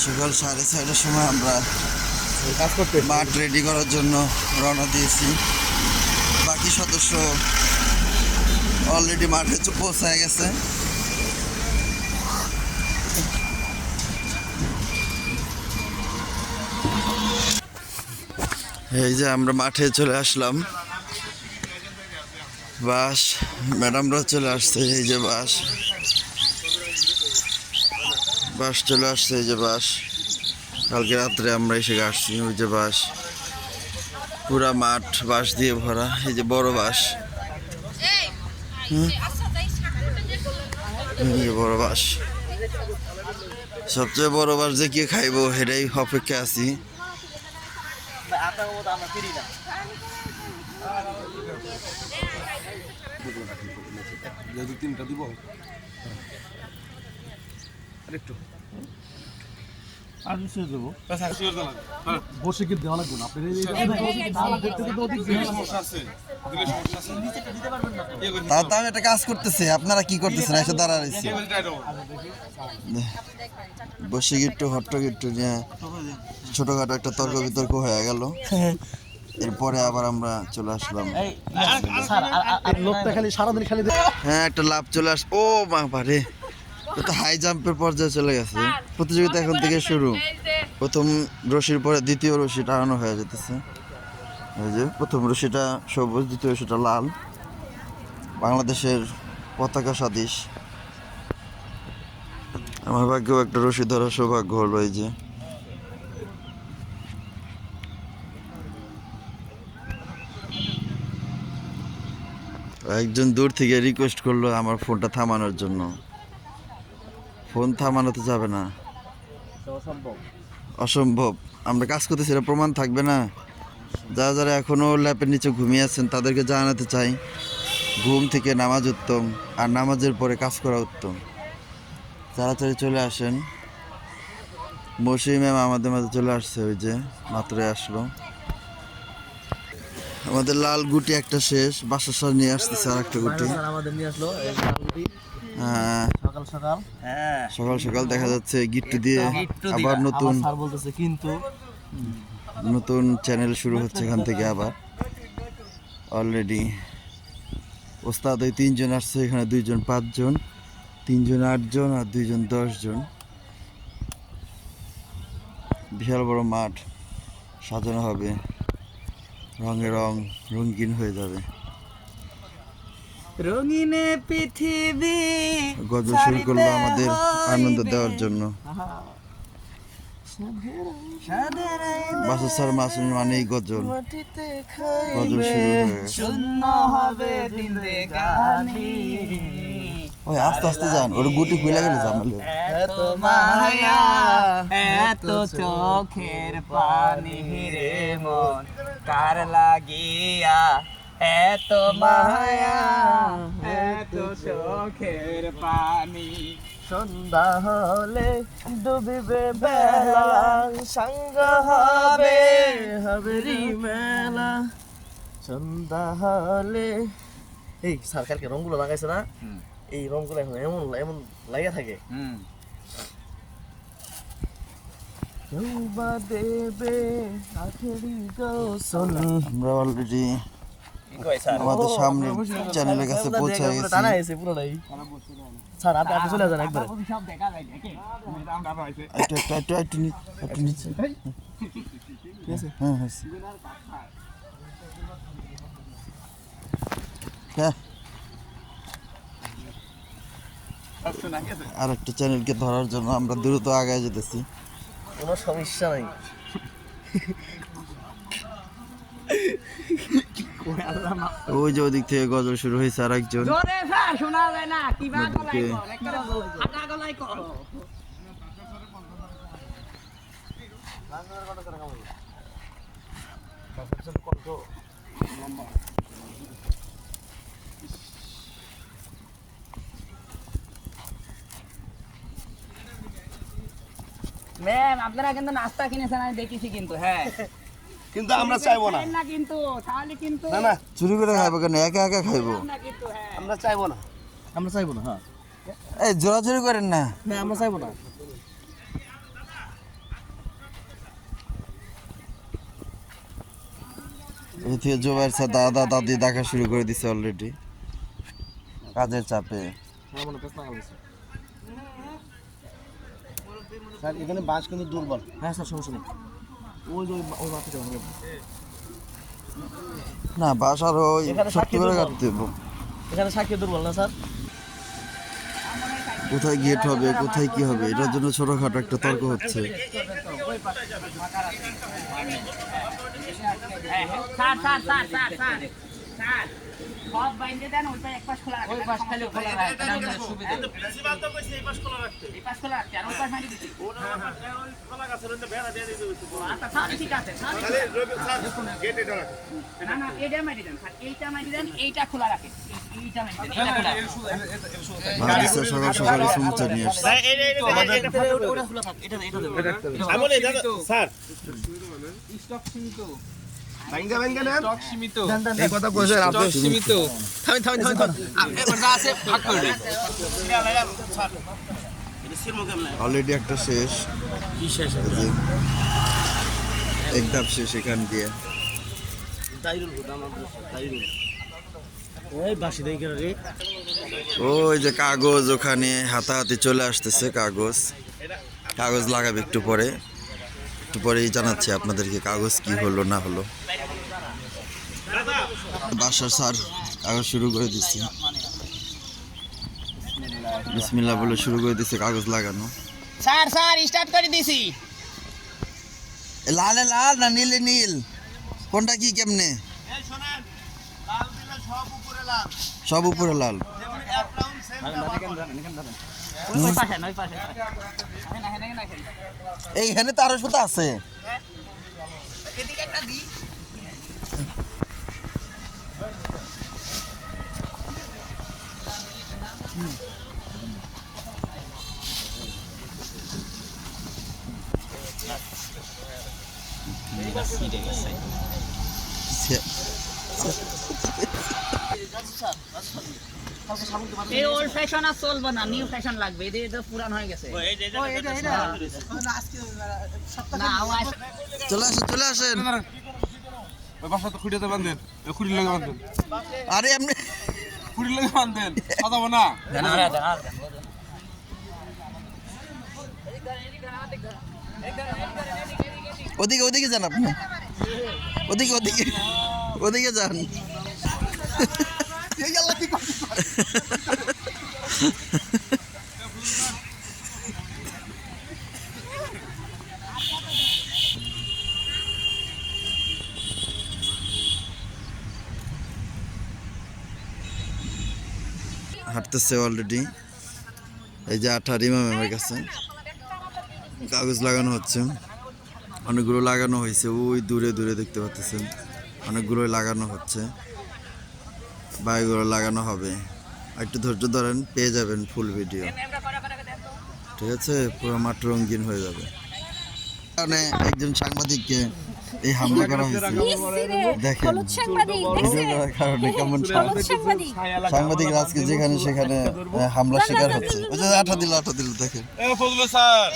সকাল 6:30টার সময় আমরা মাঠ রেডি করার জন্য রওনা দিয়েছি। বাকি সদস্য অলরেডি মাঠে পৌঁছায় গেছে। এই যে আমরা মাঠে চলে আসলাম। বাস ম্যাডামরা চলে আসছে। এই যে বাস চলে আসছে। এই যে বাস কালকে রাত্রে আমরা এসে আসছি। ওই যে বাস পুরা মাঠ বাস দিয়ে ভরা। এই যে বড় বাস, বড় বাস, সবচেয়ে বড় বাস যে কে খাইবো সেটাই অপেক্ষা আছি। তিনটা দিব আরেকটু বসে কি দেওয়া লাগবে না তাও আমি একটা কাজ করতেছি, আপনারা কি করতেছেন? এসে দাঁড়াইছি বসে একটু হট্ট একটু নিয়ে ছোটখাটো একটা তর্ক বিতর্ক হয়ে গেল। এরপরে আবার আমরা চলে আসলাম। হ্যাঁ, একটা লাভ চলে আস। ও বাবারে, তো হাই জাম্পের পর্যায়ে চলে গেছে। প্রতিযোগিতা এখন থেকে শুরু। প্রথম রশির পরে দ্বিতীয় রশি টানানো হয়ে যেতেছে। এই যে প্রথম রশিটা সবুজ, দ্বিতীয় রশিটা লাল, বাংলাদেশের পতাকা সদৃশ। আমার ভাগ্যেও একটা রশি ধরার সৌভাগ্য হলো। এই যে একজন দূর থেকে রিকোয়েস্ট করলো আমার ফোনটা থামানোর জন্য। ফোন থামানো তো যাবে না, অসম্ভব। আমরা কাজ করতেছি, এটা প্রমাণ থাকবে না? যারা যারা এখনো ল্যাপের নিচে ঘুমিয়ে আছেন তাদেরকে জানাতে চাই, ঘুম থেকে নামাজ উত্তম, আর নামাজের পরে কাজ করা উত্তম। তাড়াতাড়ি চলে আসেন। মৌসুমী ম্যাম আমাদের মাঝে চলে আসছে। ওই যে মাত্রই আসলো। আমাদের লাল গুটি একটা শেষ, বাসার সাথে নিয়ে আসতেছে আর একটা গুটি। হ্যাঁ, সকাল সকাল দেখা যাচ্ছে গিট্টু দিয়ে আবার নতুন চ্যানেল শুরু হচ্ছে এখান থেকে। আবার অলরেডি ওস্তাদ ওই 3 জন আসছে, এখানে 2 জন 5 জন, 3 জন 8 জন, আর 2 জন 10 জন। বিশাল বড় মাঠ সাজানো হবে, রঙে রঙিন হয়ে যাবে। রঙিনে পৃথিবী গজল শুরু করলো আমাদের আনন্দ দেওয়ার জন্য। বাসার স্যার মাসুম মানেই গজল শুরু হয়ে গেছে। শূন্য হবে জিন্দেগানি। ওই আস্তে আস্তে যান, ওর গুটি খুলে গেলে জামালে। এত মায়া, এত চোখের পানি রে মন কার লাগিয়া, এত মায়া, এত চোখের পানি। সন্ধ্যা হলে ডুবিবে বেলা, সঙ্গ হবে হবেরি মেলা। সন্ধ্যা হলে এই স্যার কালকে রঙগুলো লাগাইছে না, এই রঙগুলো এখন এমন এমন লাগিয়ে থাকে। দেবে আখেরি গোসল। আমরা অলরেডি আমাদের সামনে চ্যানেলের কাছে পৌঁছে গেছি। স্যার আপনি চলে যান একবার। একটু নিচে। হ্যাঁ, আর একটা চ্যানেলকে ধরার জন্য আমরা দ্রুত আগায় যেতেছি। কোনো সমস্যা নাই। ওই যে ওদিক থেকে গজল শুরু হয়েছে আর একজন। ম্যাম আপনারা কিন্তু নাস্তা কিনেছেন আমি দেখেছি কিন্তু। হ্যাঁ কিন্তু আমরা চাইবো না। না কিন্তু তাহলে কিন্তু না না, চুরি করে খাইবো কেন? একা একা খাইবো। না কিন্তু হ্যাঁ আমরা চাইবো না। আমরা চাইবো না। হ্যাঁ এই জোরাজুরি করেন না। না আমরা চাইবো না। এই থেকে জোবাইর স্যার দাদা দাদি দেখা শুরু করে দিছে অলরেডি কাজের চাপে। হ্যাঁ মনে পেছ না গেছে। স্যার এখানে বাঁশ কিন্তু দুর্বল। হ্যাঁ স্যার সমস্যা নেই। ওই যে ওই মাটি যাবে। না বাসার ওই এখানে সত্যি করে সাক্ষী কাটতে হবে। এখানে সাক্ষী দুর্বল না স্যার? কোথায় গেট হবে, কোথায় কি হবে, এটার জন্য ছোটখাটো একটা তর্ক হচ্ছে। Sir sir sir sir sir sir সব বাইন্দে দেন ওইটা এক পাশ খোলা রাখেন ওই পাশ খালি খোলা রাখেন আমাদের সুবিধা প্রিন্সিপাল তো কইছে এই পাশ খোলা রাখতে এই পাশ খোলা রাখতে আর ওই পাশ মারি দিছি ওনা ওই খোলা আছে ওটা বেড়া দিয়ে দিতে আচ্ছা স্যার ঠিক আছে স্যার স্যার গেট এটা রাখেন না না এইটা মারি দেন স্যার এইটা মারি দেন এইটা খোলা রাখেন এইটা মারি দেন এইটা খোলা বাড়িতে সকাল সকালে সমুচা নিয়ে আসছে। ওটা খোলা থাক। এটা দেব। আমি বলি দাদা স্যার ভাঙ্গা ভাঙ্গা নেন। এই কথা কইছেন আপনি। থামেন। এবার যা আছে ভাগ করে দিন। স্যার এটা সিরমো কেমনে? অলরেডি একটা শেষ। কি শেষ? এই যে এক ধাপ শেষ এখান দিয়ে। দাইরুল হুদা দাইরুল। ওই বাসি দেই করে রে। ওই যে কাগজ ওখানে হাতাহাতি চলে আসতেছে। কাগজ লাগাবে একটু পরেই জানাচ্ছি আপনাদেরকে কাগজ কি হলো না হলো। বাসার স্যার কাগজ শুরু করে দিচ্ছে। বিসমিল্লাহ বলে শুরু করে দিচ্ছে কাগজ লাগানো। স্যার স্যার স্টার্ট করে দিছি এ লালে লাল না নীলে নীল, কোনটা কি কেমনে? এই শুনেন, লাল দিলে সব উপরে লাল। সব উপরে লাল। যেমন এক রাউন্ড সেম ওই পাশে নয় পাশে না এইখানে তারও সুতা আছে। এদিকে একটা দি এই ওল্ড ফ্যাশন আর চলবে না, নিউ ফ্যাশন লাগবে। এটা পুরান হয়ে গেছে। না চলে আসেন। ওই বাসা তো খুঁড়িতে বান্ধেন, ওই খুঁড়ি লাগে বান্ধেন, আরে এমনি খুঁড়ি লাগে বান্ধেন, সাজাবো না। ওদিকে যান আপনি, ওদিকে যান। হাঁটতেছে অলরেডি। এই যে আঠার ইমামের কাছে কাগজ লাগানো হচ্ছে। অনেকগুলো লাগানো হয়েছে, ওই দূরে দেখতে পাচ্ছেন অনেকগুলো লাগানো হচ্ছে। বাইকগুলো লাগানো হবে। একটু ধৈর্য ধরেন, পেয়ে যাবেন ফুল ভিডিও। ঠিক আছে, পুরো মাঠ রঙিন হয়ে যাবে। কারণে একজন সাংবাদিককে এই হামলা করা হয়েছে। দেখেন ভিডিও করার কারণে কেমন সাংবাদিক আজকে যেখানে সেখানে হামলা শিকার হচ্ছে। ওই যে আঠা দিল দেখেন। এ ফজলু স্যার